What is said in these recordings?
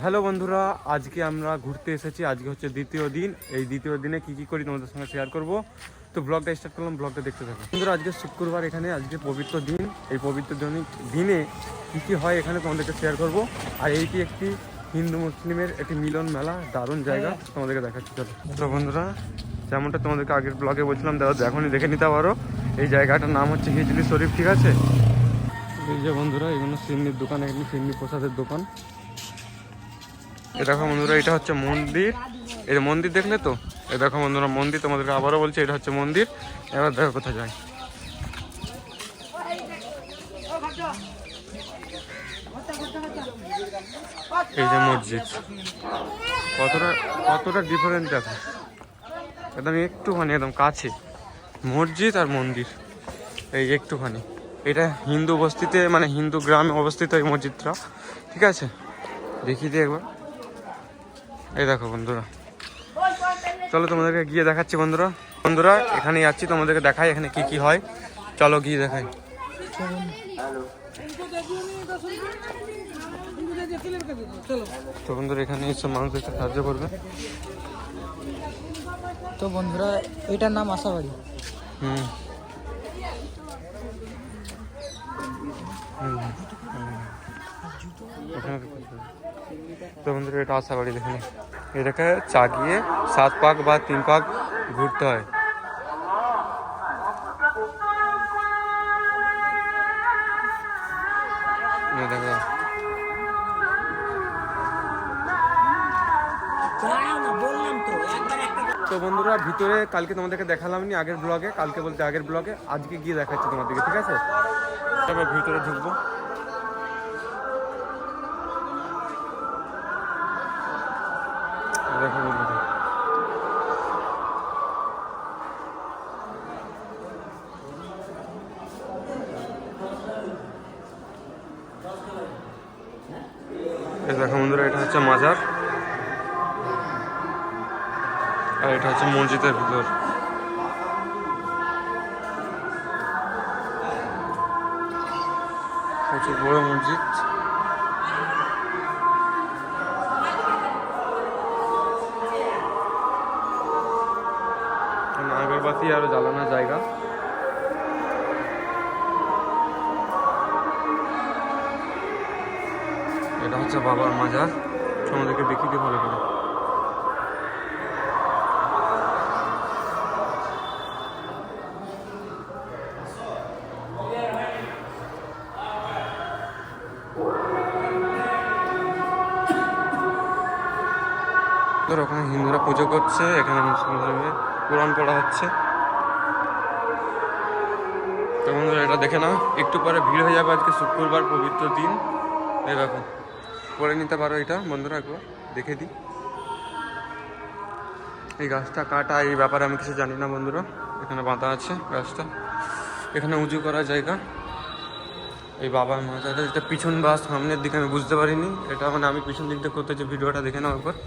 Hello বন্ধুরা, আজকে আমরা ঘুরতে এসেছি। আজকে হচ্ছে দ্বিতীয় দিন। এই দ্বিতীয় দিনে কি করি তোমাদের সঙ্গে শেয়ার করব। তো ব্লগটা স্টার্ট করলাম, ব্লগটা দেখতে থাকো বন্ধুরা। আজকে শুক্রবার, এখানে আজকে পবিত্র দিন। এই পবিত্র দিনে কি হয় এখানে তোমাদেরকে শেয়ার করব। আর এইটি একটি হিন্দু মুসলিমের একটি মিলন মেলা, দারুণ জায়গা, তোমাদেরকে দেখাচ্ছি। চলো তো বন্ধুরা, যেমনটা তোমাদেরকে আগের ব্লগে বলছিলাম, এখনই দেখে নিতে পারো। এই জায়গাটার নাম হচ্ছে হিজলি শরীফ, ঠিক আছে। এই যে বন্ধুরা, এগুলো সিন্নির দোকান, এখানে সিন্নি প্রসাদের দোকান। এ দেখো বন্ধুরা, এটা হচ্ছে মন্দির। এই যে মন্দির দেখলে তো, এ দেখো বন্ধুরা মন্দির। তোমাদেরকে আবারও বলছি, এটা হচ্ছে মন্দির। এবার দেখো কোথায় যায়। এই যে মসজিদ, কতটা ডিফারেন্ট দেখো। একদম একটুখানি একদম কাছে মসজিদ আর মন্দির, এই একটুখানি। এটা হিন্দু বস্তিতে, মানে হিন্দু গ্রামে অবস্থিত এই মসজিদটা, ঠিক আছে। দেখিয়ে দিই একবার। এই দেখো বন্ধুরা, চলো তোমাদেরকে গিয়ে দেখাচ্ছি বন্ধুরা এখানে যাচ্ছি, তোমাদেরকে দেখাই এখানে কি হয়। চলো গিয়ে দেখাই। তো বন্ধুরা, এখানে সব মানুষ একটু সাহায্য করবে। তো বন্ধুরা, এটার নাম আশাবাড়ি। তো বন্ধুরা, এটা আশাবাড়ি। দেখুন, এটাকে চাগিয়ে 7 পাক বা 3 পাক ঘুরতে হয়। দেখো, তো বন্ধুরা, ভিতরে কালকে তোমাদেরকে দেখালাম নি আগের ব্লগে, আগের ব্লগে। আজকে গিয়ে দেখাচ্ছি তোমাদেরকে, ঠিক আছে। তারপর ভিতরে ঢুকবো। দেখো বন্ধুরা, এটা হচ্ছে মাজার, আর এটা হচ্ছে মসজিদের ভিতর। প্রচুর বড় মসজিদ। আগরবাতি আর জ্বালানোর জায়গা। এটা হচ্ছে বাবার মাজার, তোমাদেরকে দেখিয়ে দিই ভালো করে। ওখানে হিন্দুরা পুজো করছে, এখানে মুসলিমদের কোরআন পড়া হচ্ছে। তো বন্ধুরা, এটা দেখে নাও, একটু পরে ভিড় হয়ে যাবে। আজকে শুক্রবার, পবিত্র দিন। এই দেখো, করে নিতে পারো এটা বন্ধুরা, একবার দেখে দিই। এই গাছটা কাটা, এই ব্যাপারে আমি কিছু জানি না বন্ধুরা। এখানে বাঁধা আছে গাছটা, এখানে উঁচু করার জায়গা। এই বাবার মাজাটা, যেটা পিছন বা সামনের দিকে আমি বুঝতে পারিনি। এটা মানে আমি পিছন দিক দিয়ে করতে, যে ভিডিওটা দেখে নাও একবার।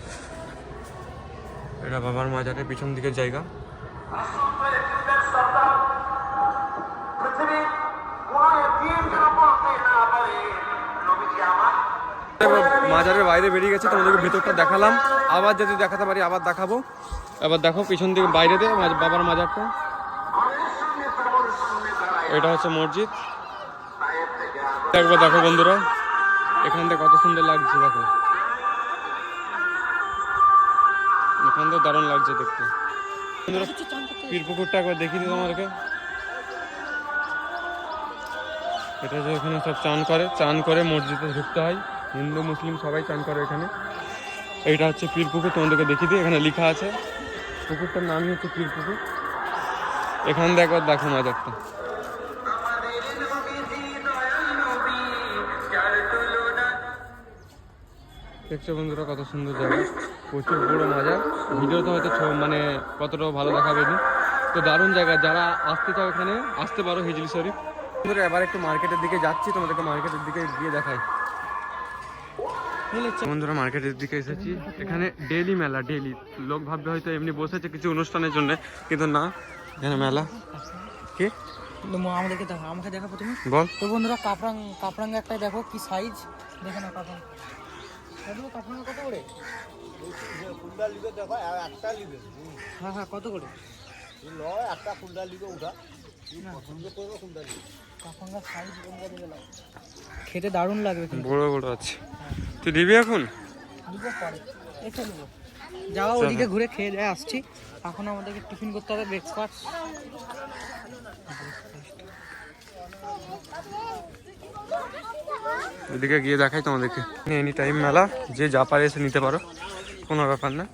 এটা বাবার মাজারের পিছন দিকের জায়গা। মাজারের বাইরে বেরিয়ে গেছে, তোমাদেরকে ভিতরটা দেখালাম। আবার যদি দেখাতে পারি আবার দেখাবো। এবার দেখো পিছন দিকে বাইরে দিয়ে বাবার মাজারটা। এটা হচ্ছে মসজিদ। একবার দেখো বন্ধুরা, এখান থেকে কত সুন্দর লাগছে। দেখো, এখান থেকে দারুণ লাগছে দেখতে। পীর পুকুরটা একবার দেখিয়ে দিই তোমাদেরকে। এটা যে এখানে সব চান করে মসজিদে ঢুকতে হয়। হিন্দু মুসলিম সবাই চান করে এখানে। এইটা হচ্ছে পীর পুকুর, তোমাদেরকে দেখিয়ে দিই। এখানে লেখা আছে, পুকুরটার নামই হচ্ছে পীর পুকুর। এখান থেকে একবার দেখো মাজারটা। দেখছো বন্ধুরা, কত সুন্দর জায়গা, প্রচুর বড় মাজার। ভিডিওতে হয়তো মানে কতটা ভালো দেখাবে নি। তো দারুণ জায়গা, যারা আসতে চাও এখানে আসতে পারো, হিজলি শরীফ। বন্ধুরা, এবার একটু মার্কেটের দিকে যাচ্ছি, তোমাদেরকে মার্কেটের দিকে গিয়ে দেখাই। বন্ধুরা, মার্কেটের দিকে এসেছি। এখানে ডেইলি মেলা, ডেইলি। লোক ভাববে হয়তো এমনি বসেছে কিছু অনুষ্ঠানের জন্য, কিন্তু না, এখানে মেলা। কি আমাদেরকে দেখো, আমাকে দেখাবো তুমি, বল। তো বন্ধুরা, কাপড়াঙ্গা একটা দেখো কি সাইজ, দেখে না কাপড়। কত করে? হ্যাঁ হ্যাঁ, কত করে? খেতে দারুণ লাগবে কিন্তু। বড় বড় আছে, তুই দিবি এখন? যাওয়া ওদিকে ঘুরে খেয়ে দিয়ে আসছি। এখন আমাদেরকে টিফিন করতে হবে, ব্রেকফাস্ট। ওদিকে গিয়ে দেখাই তোমাদেরকে। এনি টাইম মেলা, যে যা পারে এসে নিতে পারো, কোনো ব্যাপার না।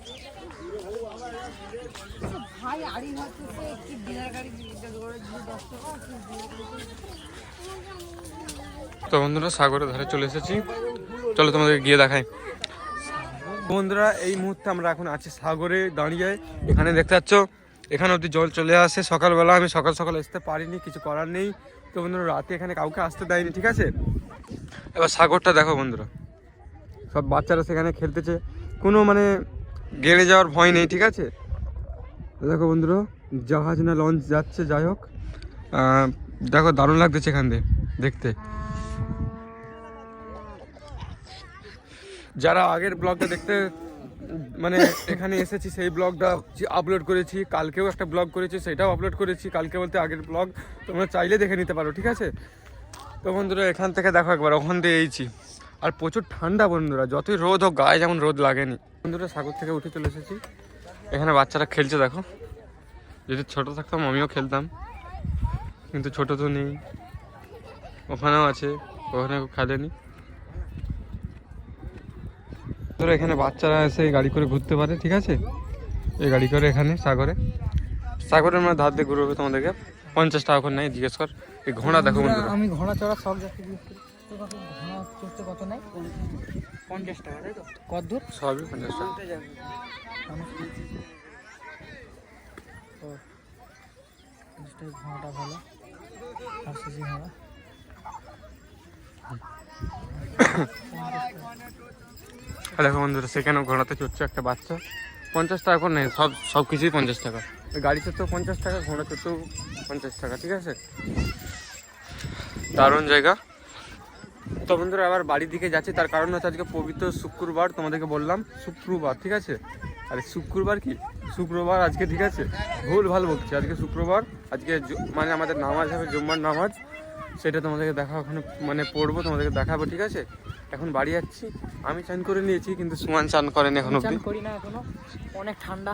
তো বন্ধুরা সাগরের ধারে চলে এসেছি, চলো তোমাদের গিয়ে দেখাই। বন্ধুরা এই মুহূর্তে আমরা এখন আছি সাগরে দাঁড়িয়ে। এখানে দেখতে পাচ্ছ এখানে অবধি জল চলে আসে। সকালবেলা আমি সকাল সকাল আসতে পারিনি, কিছু করার নেই। তো বন্ধুরা রাতে এখানে কাউকে আসতে দেয়নি, ঠিক আছে। এবার সাগরটা দেখো বন্ধুরা, সব বাচ্চারা সেখানে খেলতেছে, কোনো মানে গেড়ে যাওয়ার ভয় নেই, ঠিক আছে। দেখো বন্ধুরা জাহাজ না লঞ্চ যাচ্ছে, যাই হোক দেখো দারুণ লাগতেছে এখান দিয়ে দেখতে। যারা আগের ব্লগটা দেখতে মানে এখানে এসেছি, সেই ব্লগটা আপলোড করেছি, কালকেও একটা ব্লগ করেছি, সেটাও আপলোড করেছি। কালকে বলতে আগের ব্লগ, তোমরা চাইলে দেখে নিতে পারো, ঠিক আছে। তো বন্ধুরা এখান থেকে দেখো একবার, ওখান দিয়ে এইছি। আর প্রচুর ঠান্ডা বন্ধুরা, যতই রোদ হোক গায়ে যেমন রোদ লাগেনি। বন্ধুরা সাগর থেকে উঠে চলে এসেছি, এখানে বাচ্চারা খেলছে দেখো। যদি ছোটো থাকতাম আমিও খেলতাম, কিন্তু ছোটো তো নেই। ওখানেও আছে, ওখানে খেলেনি। ধরো এখানে বাচ্চারা এসে গাড়ি করে ঘুরতে পারে, ঠিক আছে। এই গাড়ি করে এখানে সাগরের মানে ধার দিয়ে ঘুরবে, তোমাদেরকে 50 টাকা করে নেয়, জিজ্ঞেস কর। এই ঘোড়া দেখো বন্ধুরা, আমি ঘোড়া চড়া সব যাচ্ছি, ঘোড়া চড়তে কত নেয়? 50 টাকা, তাই তো? কত দূর? সবই 50 টাকা। ঘোড়াটা ভালো, আরসিসি ঘোড়া। দেখো বন্ধুরা সেখানেও ঘোড়াতে চড়ছে একটা বাচ্চা, 50 টাকা করে নেই, সব কিছুই 50 টাকা। গাড়ি চড়তেও 50 টাকা, ঘোড়া চড়তেও 50 টাকা, ঠিক আছে। দারুণ জায়গা। তো বন্ধুরা আবার বাড়ির দিকে যাচ্ছি, তার কারণ হচ্ছে আজকে পবিত্র শুক্রবার, তোমাদেরকে বললাম শুক্রবার, ঠিক আছে। আরে শুক্রবার কি, শুক্রবার আজকে, ঠিক আছে। ভুল ভাল বলছি, আজকে শুক্রবার। আজকে মানে আমাদের নামাজ হবে, জুম্মার নামাজ, সেটা তোমাদেরকে দেখা ওখানে মানে পড়বো, তোমাদেরকে দেখাবো, ঠিক আছে। এখন বাড়ি যাচ্ছি। আমি চান করে নিয়েছি, কিন্তু সুমান চান করেনি এখন অবধি। চান করি না এখনো, অনেক ঠান্ডা।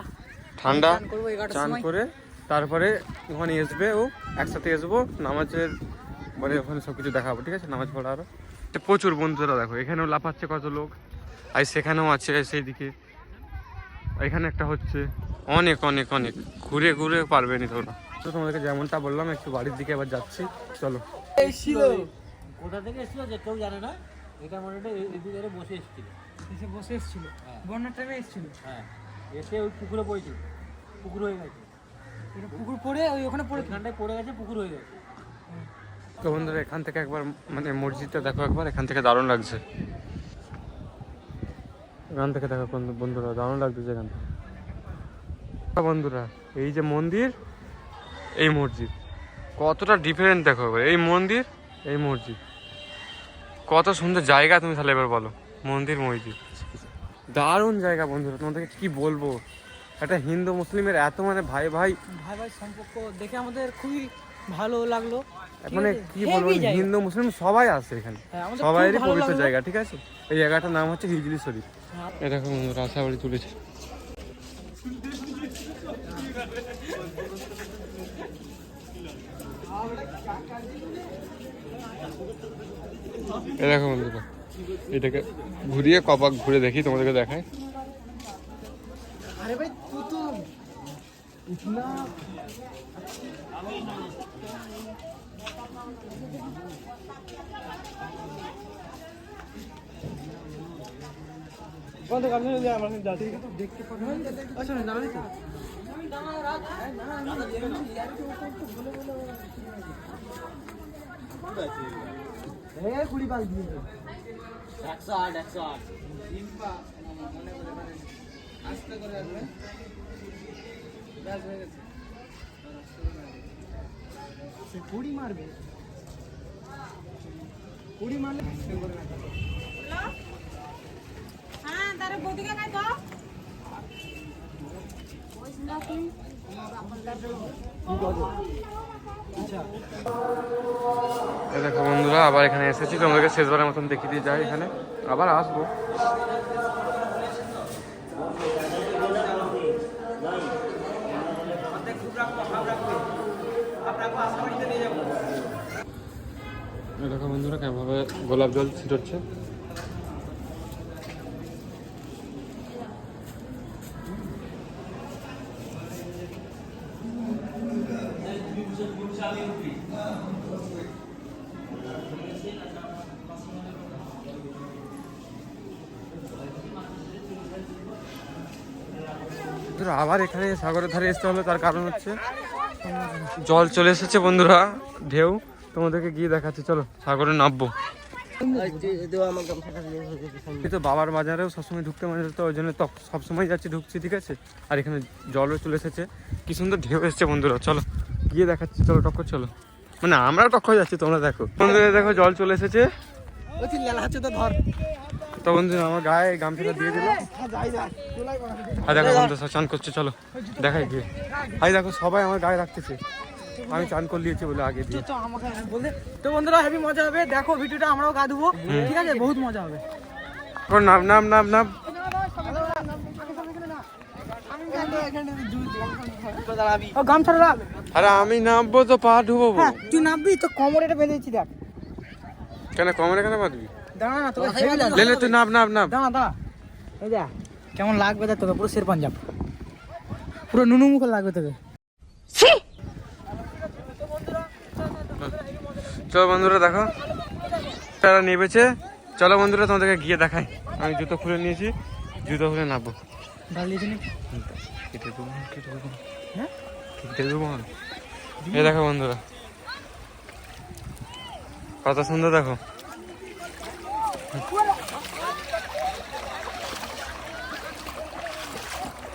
চান করে তারপরে ওখানে আসবে, ও একসাথে আসবো নামাজের, মানে ওখানে সব কিছু দেখাবো, ঠিক আছে। নামাজ পড়া আরো প্রচুর বন্ধুরা দেখো, এখানেও লাফাচ্ছে কত লোক, আর সেখানেও আছে সেই দিকে, এখানে একটা হচ্ছে। অনেক অনেক অনেক ঘুরে ঘুরে পারবে নি তোমরা। তো তোমাদেরকে যেমনটা বললাম, একটু বাড়ির দিকে এবার যাচ্ছি, চলো। কোথা থেকে এসেছিল যে কেউ জানে না, এটা মনে হয় এদিকে বসে এসেছিল, এসে বসে এসেছিল, বন্যার টাইমে এসেছিল। হ্যাঁ, এসে ওই পুকুরে পড়েছিল, পুকুর হয়ে গেছে, পুকুর পড়ে ওই ওখানে পড়ে, ঠান্ডায় পড়ে গেছে, পুকুর হয়ে গেছে। তো বন্ধুরা এখান থেকে একবার মানে মসজিদটা দেখো একবার, এখান থেকে দারুণ লাগছে। এখান থেকে দেখো বন্ধুরা, দারুণ লাগছে এখান থেকে। বন্ধুরা এই যে মন্দির, এই মসজিদ, কতটা ডিফারেন্ট দেখো এবার। এই মন্দির, এই মসজিদ, কত সুন্দর জায়গা। তুমি তাহলে এবার বলো, মন্দির মসজিদ দারুণ জায়গা বন্ধুরা, তোমাদেরকে কি বলবো। একটা হিন্দু মুসলিমের এত মানে ভাই ভাই সম্পর্ক দেখে আমাদের খুবই ভালো লাগলো। মানে কি বলবো, হিন্দু মুসলিম সবাই আছে এখানে, সবাইরই পবিত্র জায়গা, ঠিক আছে। এই জায়গাটার নাম হচ্ছে হিজলি শরীফ। এই দেখো বন্ধুরা আশাবাড়ি তুলেছে। এই দেখো বন্ধুরা, এটাকে ঘুরিয়ে কপাক ঘুরে দেখি, তোমাদেরকে দেখায়। আরে ভাই তুই তো ইতনা কত কাছে নিয়ে আমরা যাচ্ছি দেখতে পাবো। আচ্ছা না জানি তো এই কুড়ি পাল দিয়ে 108 108 আস্তে করে আসবে, ব্যাস হয়ে গেছে। সে কুড়ি মারবে, কুড়ি মারলে দেখো বন্ধুরা, আবার এখানে এসেছি, তোমাদেরকে শেষবারের মতন দেখিয়ে দিয়ে যাই। এখানে আবার আসবো। দেখো বন্ধুরা কেমনভাবে গোলাপ জল ছিটচ্ছে। আবার এখানে সাগরের ধারে আসতে হলো, তার কারণ হচ্ছে জল চলে এসেছে বন্ধুরা, ঢেউ। তোমাদেরকে গিয়ে দেখাচ্ছি, চলো সাগরে নামবো। তো বাবার বাজারেও সবসময় ঢুকতে মানে, তো ওই জন্য সবসময় যাচ্ছি, ঢুকছি, ঠিক আছে। আর এখানে জলও চলে এসেছে, কি সুন্দর ঢেউ এসেছে বন্ধুরা। চলো গিয়ে দেখাচ্ছি, চলো টক্কর, চলো। মানে আমরা টক্কর যাচ্ছি, তোমরা দেখো। বন্ধুরা দেখো জল চলে এসেছে। তো বন্ধু আমার গায়ে গামছাটা দিয়ে দিল। আর দেখো বন্ধু সব চান করছে, চলো দেখাই গিয়ে। ভাই দেখো সবাই আমার গায়ে রাখতেছে, আমি চান করে নিয়েছি বলে আগে দিয়ে। তো বন্ধুরা হেভি মজা হবে, দেখো ভিডিওটা, আমরাও গা ধুবো, ঠিক আছে, বহুত মজা হবে। নাম নাম নাম নাম। আরে আমি নামবো তো পা ডুবো। তুই নামবি তো, কোমরে এটা বেঁধেছি দেখ। কেন কোমরে কেন বাঁধবি? দাঁড়া না, তোকে লে তুই নাম নাম নাম। দাঁড়া দাঁড়া, এই দেখ কেমন লাগবে দেখ তোকে, পুরো শের পাঞ্জাব, পুরো নুনু মুখে লাগবে তোকে। চলো বন্ধুরা দেখো তারা নেবেছে। চলো বন্ধুরা তোমাদেরকে গিয়ে দেখাই। আমি জুতো খুলে নিয়েছি, জুতো খুলে নামবো। এই দেখো বন্ধুরা কত সুন্দর, দেখো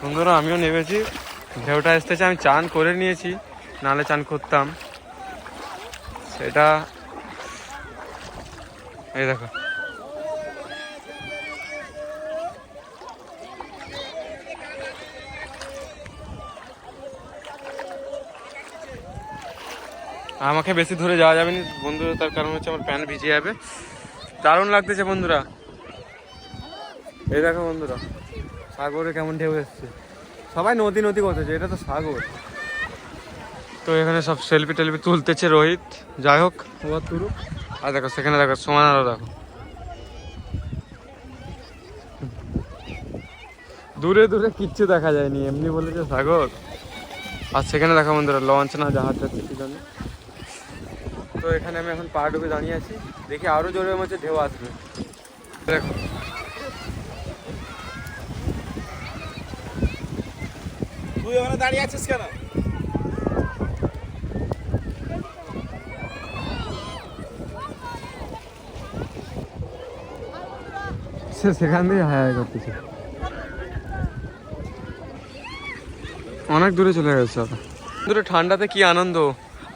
বন্ধুরা আমিও নেমেছি, ঢেউটা এসতেছে। আমি চান করে নিয়েছি, নাহলে চান করতাম সেটা। এই দেখো আমাকে বেশি ধরে যাওয়া যাবে না বন্ধুরা, তার কারণ হচ্ছে আমার প্যান্ট ভিজে যাবে। দারুণ লাগতেছে বন্ধুরা। এই দেখো বন্ধুরা সাগরে কেমন ঢেউ এসছে, সবাই নদী নদী করতেছে, এটা তো সাগর। তো এখানে সব সেলফি টেলফি তুলতেছে রোহিত, যাই হোক ও তুলুক। আর দেখো সেখানে দেখো সোমানারও দেখো, দূরে দূরে কিচ্ছু দেখা যায়নি, এমনি বলেছে সাগর। আর সেখানে দেখো বন্ধুরা লঞ্চ না জাহাজ যাচ্ছে কি জন্য। তো এখানে আমি এখন পা ডুবে দাঁড়িয়ে আছি, দেখি আরো জোরে মধ্যে ঢেউ আসবে। দেখো তুই ওখানে দাঁড়িয়ে আছিস কেন? সেখান থেকে হায় করতেছে, অনেক দূরে চলে গেছে। বন্ধুরা ঠান্ডাতে কি আনন্দ।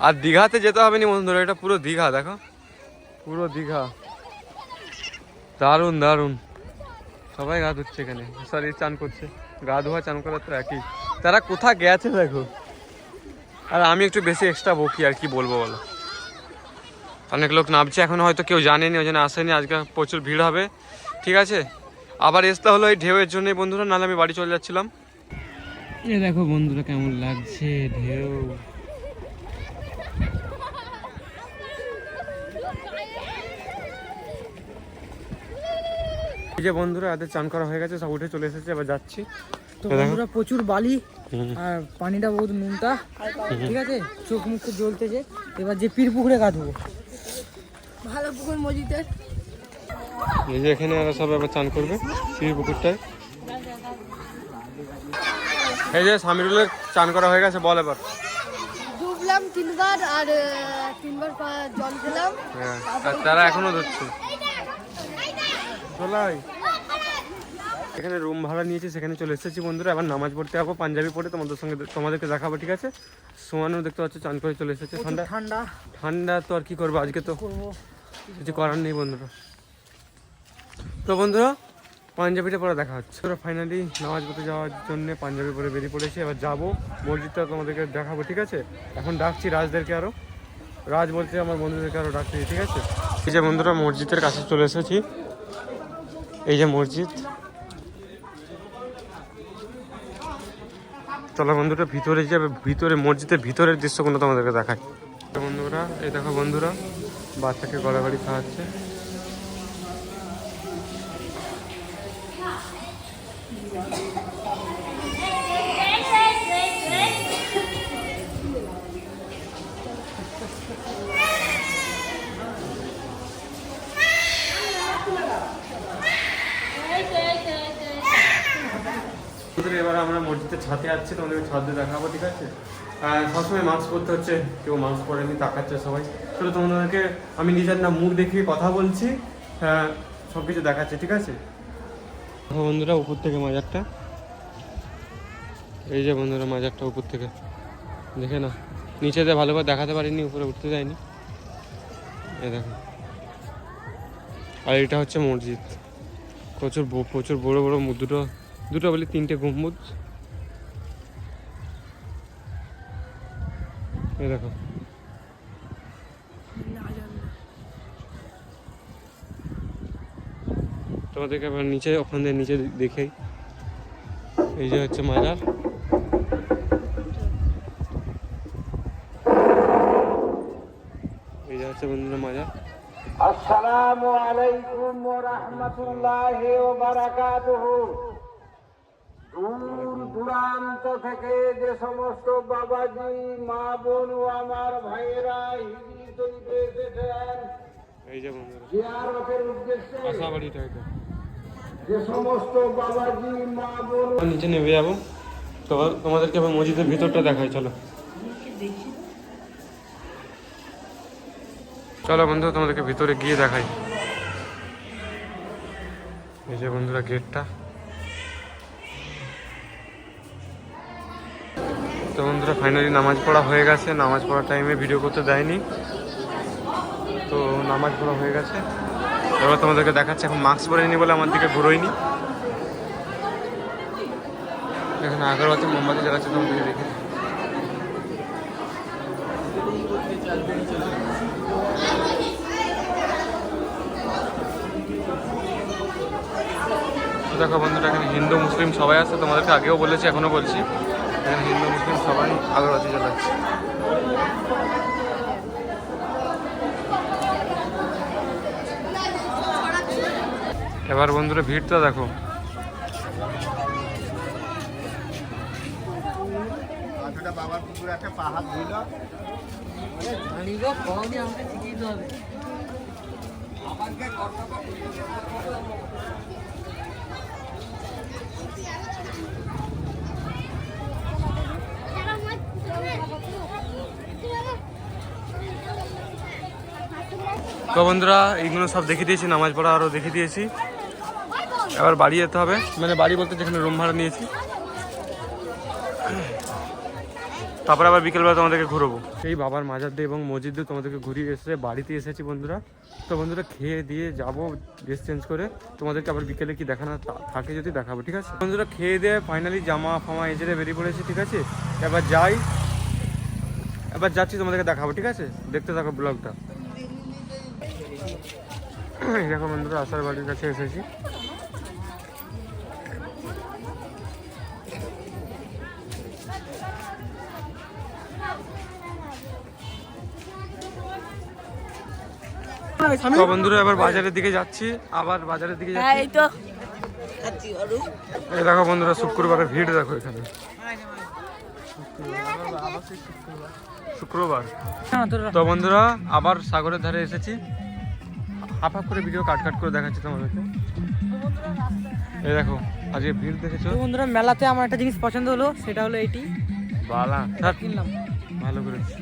আর দীঘাতে যেতে হবে না বন্ধুরা, এটা পুরো দীঘা, দেখো পুরো দীঘা, দারুণ দারুণ। সবাই গা ধুচ্ছে এখানে, সরি চান করছে। গা ধোয়া চান করার তো একই, তারা কোথা গেছে দেখো। আর আমি একটু বেশি এক্সট্রা বকি, আর কি বলবো বলো। অনেক লোক নামছে, এখন হয়তো কেউ জানেনি, ওই জন্য আসেনি। আজকে প্রচুর ভিড় হবে, ঠিক আছে। আবার আসতে হলো এই ঢেউয়ের জন্য বন্ধুরা, নাহলে আমি বাড়ি চলে যাচ্ছিলাম। এ দেখো বন্ধুরা কেমন লাগছে ঢেউ। এই যে বন্ধুরা এদের চান করা হয়ে গেছে, সব উঠে চলে এসেছে, এবার যাচ্ছি। তো বন্ধুরা প্রচুর বালি আর পানিটা বহুত নুনটা, ঠিক আছে, চোখ মুখ জ্বলতেছে। এবার যে পীর পুকুরে গা ধুবো, ভালো পুকুর মসজিদের। এই যে এখানে ওরা সব এবার চান করবে পীর পুকুরটায়। এই যে সামিরুলের চান করা হয়ে গেছে, বল এবার। ডুবলাম 3 বার আর 3 বার জল খেলাম। হ্যাঁ, আর তারা এখনো ধরছে। চলাই এখানে রুম ভাড়া নিয়েছি, সেখানে চলে এসেছি বন্ধুরা। এবার নামাজ পড়তে যাবো পাঞ্জাবি পরে, তোমাদেরকে দেখাবো, ঠিক আছে। সোমানও দেখতে পাচ্ছ চান করে চলে এসেছে। ঠান্ডা ঠান্ডা ঠান্ডা তো আর কি করবো, আজকে তো কিছু করার নেই বন্ধুরা। তো বন্ধুরা পাঞ্জাবিটা পরে দেখা হচ্ছে। ওরা ফাইনালি নামাজ পড়তে যাওয়ার জন্য পাঞ্জাবি পরে বেরিয়ে পড়েছে। এবার যাবো মসজিদটা তোমাদেরকে দেখাবো, ঠিক আছে? এখন ডাকছি রাজদেরকে, আরও রাজ বলছে আমার বন্ধুদেরকে আরও ডাকছি, ঠিক আছে? এই যে বন্ধুরা মসজিদের কাছে চলে এসেছি, এই যে মসজিদ। চলো বন্ধুরা ভিতরে যাবে, ভিতরে মসজিদের ভিতরের দৃশ্যগুলো তোমাদেরকে দেখায়। বন্ধুরা এই দেখো বন্ধুরা, বাচ্চাকে গড়াগড়ি খাওয়াচ্ছে। এবার আমরা মসজিদের ছাদে যাচ্ছি, তোমাদেরকে ছাদে দেখাবো, ঠিক আছে? সবসময় মাস্ক পরতে হচ্ছে, কেউ মাস্ক পরেনি, তাকাচ্ছে সবাই। চলো তোমাদেরকে আমি নিজের না মুখ দেখিয়ে কথা বলছি, সব কিছু দেখাচ্ছে, ঠিক আছে? বন্ধুরা উপর থেকে মাজারটা, এই যে বন্ধুরা মাজারটা উপর থেকে দেখে না, নিচেতে ভালো করে দেখাতে পারিনি, উপরে উঠতে যায়নি, এই দেখো। আর এটা হচ্ছে মসজিদ, প্রচুর বড় বড় দুটো বলে 3টে গম্বুজ, এই দেখো। তোমাদেরকে আবার নিচে, ওখান থেকে নিচে দেখেই, এই যে হচ্ছে মাজার। এই যে হচ্ছে বন্ধুরা মাজার। আসসালামু আলাইকুম ওয়া রাহমাতুল্লাহি ওয়া বারাকাতুহু। দূর দূরান্ত থেকে যে সমস্ত বাবাজি, মা বোন ও আমার ভাইয়েরা হিজরি শরীফে এসেছেন এই যে বন্ধুরা জিয়ারতের উদ্দেশ্যে, আশাবাড়িটা এটা, যে সমস্ত বাবাজি, মা বোন নিচে নেমে যাবো। তো তোমাদেরকে আবার মসজিদের ভিতরটা দেখাই, চলো চলো বন্ধু তোমাদেরকে ভিতরে গিয়ে দেখাই। এই যে বন্ধুরা গেটটা। তো বন্ধুরা ফাইনালি নামাজ পড়া হয়ে গেছে, নামাজ পড়ার টাইমে ভিডিও করতে দেয়নি, তো নামাজ পড়া হয়ে গেছে। এবার তোমাদেরকে দেখাচ্ছে, এখন মাস্ক পরেনি বলে আমার দিকে ঘুরোয়নি। এখানে আগরবাতি মোমবাতি জ্বালাচ্ছে, তোমাদেরকে দেখে। দেখো বন্ধুরা এখানে হিন্দু মুসলিম সবাই আছে, তোমাদেরকে আগেও বলেছি এখনো বলছি, এখানে হিন্দু মুসলিম সবাই আগরবাতি জ্বালাচ্ছে। এবার বন্ধুরা ভিড়টা দেখো, বাবার পুকুরে একটা পাহাড় ধুইল। তো বন্ধুরা এইগুলো সব দেখিয়ে দিয়েছি, নামাজ পড়া আরও দেখিয়ে দিয়েছি। এবার বাড়ি যেতে হবে, মানে বাড়ি বলতে যেখানে রুম ভাড়া নিয়েছি। তারপরে আবার বিকেলবেলা তোমাদেরকে ঘুরবো। এই বাবার মাজার দিয়ে এবং মসজিদ দিয়ে তোমাদেরকে ঘুরিয়ে এসে বাড়িতে এসেছি বন্ধুরা। তো বন্ধুরা খেয়ে দিয়ে যাবো ড্রেস চেঞ্জ করে, তোমাদেরকে আবার বিকেলে কি দেখানো থাকে যদি দেখাবো, ঠিক আছে? বন্ধুরা খেয়ে দিয়ে ফাইনালি জামা ফামা এজেরে বেরিয়ে পড়েছি, ঠিক আছে? এবার যাচ্ছি, তোমাদেরকে দেখাবো, ঠিক আছে? দেখতে থাকো ব্লগটা। দেখো বন্ধুরা আশার বাড়ির কাছে এসেছি। তো বন্ধুরা এবার বাজারের দিকে যাচ্ছি, আবার বাজারের দিকে যাচ্ছি। এই দেখো বন্ধুরা শুক্রবারের ভিড় দেখো এখানে, শুক্রবার। তো বন্ধুরা আবার সাগরের ধারে এসেছি, হাফ করে ভিডিও কাট করে দেখাচ্ছি তোমাদেরকে। এই দেখো আজকে ভিড় দেখেছো বন্ধুরা। মেলাতে আমার একটা জিনিস পছন্দ হলো, সেটা হলো এইটি বালা, কিনলাম, ভালো করেছি।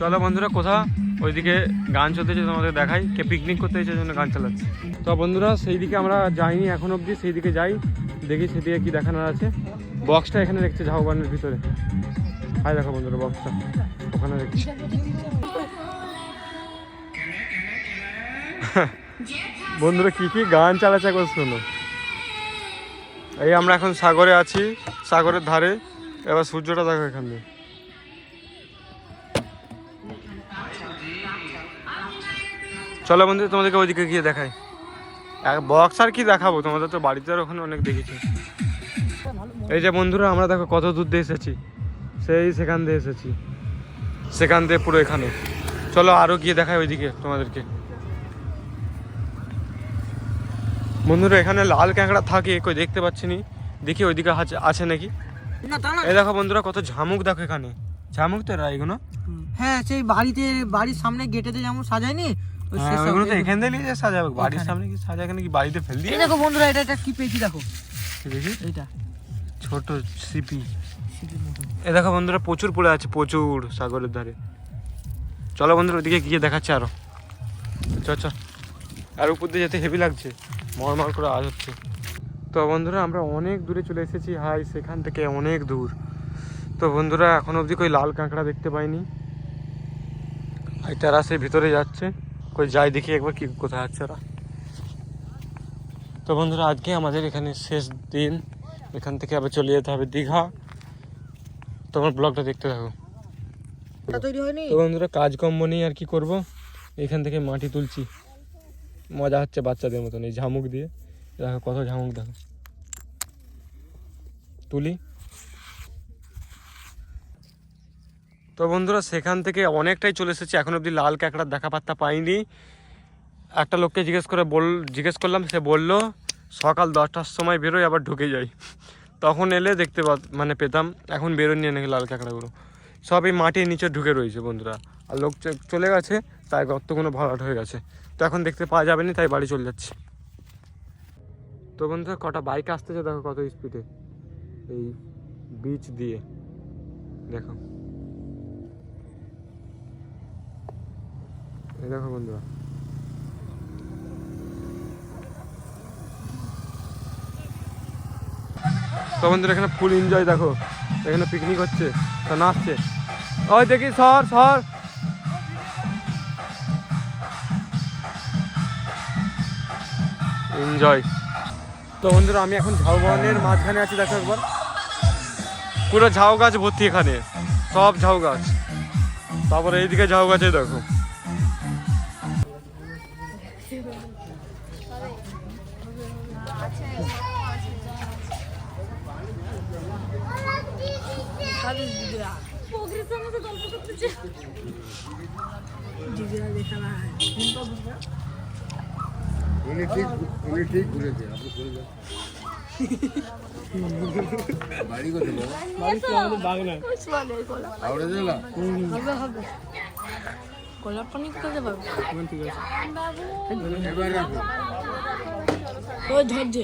চলো বন্ধুরা কোথা ওইদিকে গান চলতেছে, তোমাদের দেখাই। কে পিকনিক করতে এসে জন্য গান চালাচ্ছে। তো বন্ধুরা সেই দিকে আমরা যাইনি এখন অবধি, সেই দিকে যাই, দেখি সেদিকে কি দেখানোর আছে। বক্সটা এখানে রেখেছে ঝাউবানের ভিতরে, হাই দেখো বন্ধুরা বক্সটা ওখানে রেখেছে। বন্ধুরা কি কি গান চালাচ্ছে একবার শোনো। এই আমরা এখন সাগরে আছি, সাগরের ধারে। এবার সূর্যটা দেখো এখান দিয়ে। চলো বন্ধু তোমাদেরকে ওইদিকে গিয়ে দেখাই। বক্স আর কি দেখাবো, তোমাদের তো বাড়িতে ওখানে অনেক দেখেছি। এই যে বন্ধুরা আমরা দেখো কত দূর দিয়ে এসেছি, সেই সেখান দিয়ে এসেছি, সেখান দিয়ে পুরো এখানে। চলো আরো গিয়ে দেখাই ওইদিকে তোমাদেরকে। বন্ধুরা এখানে লাল ক্যাঁকড়া থাকে, কই দেখতে পাচ্ছি নি, দেখি ওইদিকে আছে নাকি। এই দেখো বন্ধুরা কত ঝামুক দেখো এখানে, ঝামুক তো এরা এগুলো। হ্যাঁ সেই বাড়ির সামনে গেটেতে যেমন সাজায়নি, ওইগুলো তো এখান থেকে নিয়ে সাজাবে, বাড়ির সামনে কি সাজায়, এখানে কি বাড়িতে ফেল দিয়ে। দেখো বন্ধুরা এটা কি পেয়েছি দেখো, দেখি এইটা ছোট সিপি। এ দেখো বন্ধুরা প্রচুর পড়ে আছে, প্রচুর সাগরের ধারে। চলো বন্ধুরা ওইদিকে গিয়ে দেখাচ্ছে আরো। চ আর উপর দিয়ে যেতে হেভি লাগছে, মরমর করে আওয়াজ হচ্ছে। তো বন্ধুরা আমরা অনেক দূরে চলে এসেছি, হাই সেখান থেকে অনেক দূর। তো বন্ধুরা এখন অবধি কই লাল কাঁকড়া দেখতে পাইনি। আর তারা সেই ভিতরে যাচ্ছে, কই যাই দেখি একবার কি কোথায় আছে ওরা। তো বন্ধুরা আজকে আমাদের এখানে শেষ দিন, এখান থেকে আবার চলে যেতে হবে দীঘা। তোমার ব্লগটা দেখতে থাকো। তৈরি হয়নি। তো বন্ধুরা কাজকর্ম নেই আর কি করব, এখান থেকে মাটি তুলছি, মজা হচ্ছে বাচ্চাদের মতন। এই ঝামুক দিয়ে দেখো কত ঝামুক দেখো, তুলি। তো বন্ধুরা সেখান থেকে অনেকটাই চলে এসেছি, এখন অবধি লাল কাঁকড়ার দেখা পাত্তা পাইনি। একটা লোককে জিজ্ঞেস করলাম, সে বললো সকাল 10টার সময় বেরোয় আবার ঢুকে যাই, তখন এলে দেখতে পেতাম। এখন বেরোনি নাকি লাল কাঁকড়াগুলো, সব এই মাটির নিচে ঢুকে রয়েছে বন্ধুরা। আর লোক চলে গেছে, তাই গর্তগুলো ভরাট হয়ে গেছে, তো এখন দেখতে পাওয়া যাবে না, তাই বাড়ি চলে যাচ্ছি। তো বন্ধুরা কটা বাইক আসতেছে দেখো কত স্পিডে, এই বিচ দিয়ে দেখো, এই দেখো বন্ধুরা। তো বন্ধুরা এখানে ফুল এনজয় দেখো, এখানে পিকনিক হচ্ছে, তা নাচছে। ওই দেখি সর এনজয়। তো বন্ধুরা আমি এখন ঝাউবনের মাঝখানে আছি, দেখো একবার পুরো ঝাউ গাছ ভর্তি, এখানে সব ঝাউ গাছ। তারপরে এইদিকে ঝাউ গাছে দেখো। উনি ঠিক ঘুরেছে, আপনি চলে যান। বাড়ি কোথায়? হাওড়া জেলা। কলাপানি খেতে পারবো। এবার রাখো। ওই ধরছে।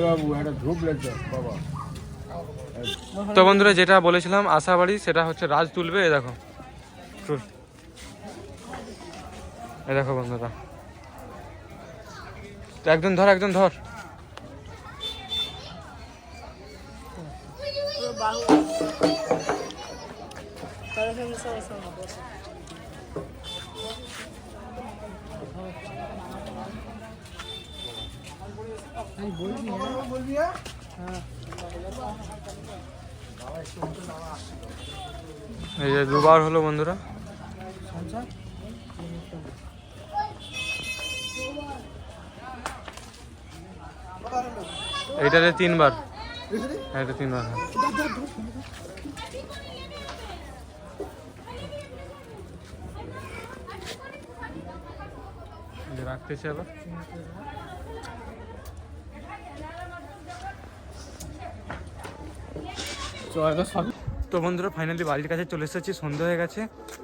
বাবু একটা ধূপ লাগছে বাবা। তো বন্ধুরা যেটা বলেছিলাম আশাবাড়ি, সেটা হচ্ছে রাজ তুলবে। এই দেখো এই দেখো বন্ধুরা, একজন ধর। এই যে দুবার হলো বন্ধুরা। এইটাতে 3বার, এটা 3বার। রাখতেছে আবার। তো বন্ধুরা ফাইনালি বাড়ির কাছে চলে এসেছি, সন্ধ্যা হয়ে গেছে।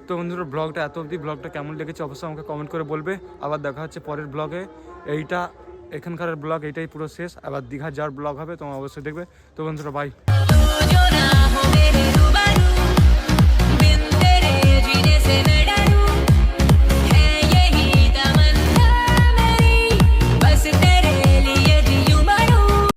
তো বন্ধুরা ব্লগটা এত অবধি, ব্লগটা কেমন লেগেছে অবশ্যই আমাকে কমেন্ট করে বলবে। আবার দেখা হচ্ছে পরের ব্লগে। এখানকার ব্লগ এইটাই পুরো শেষ, আবার দীঘা যাওয়ার ব্লগ হবে, তোমরা অবশ্যই দেখবে। তো বন্ধুরা বাই।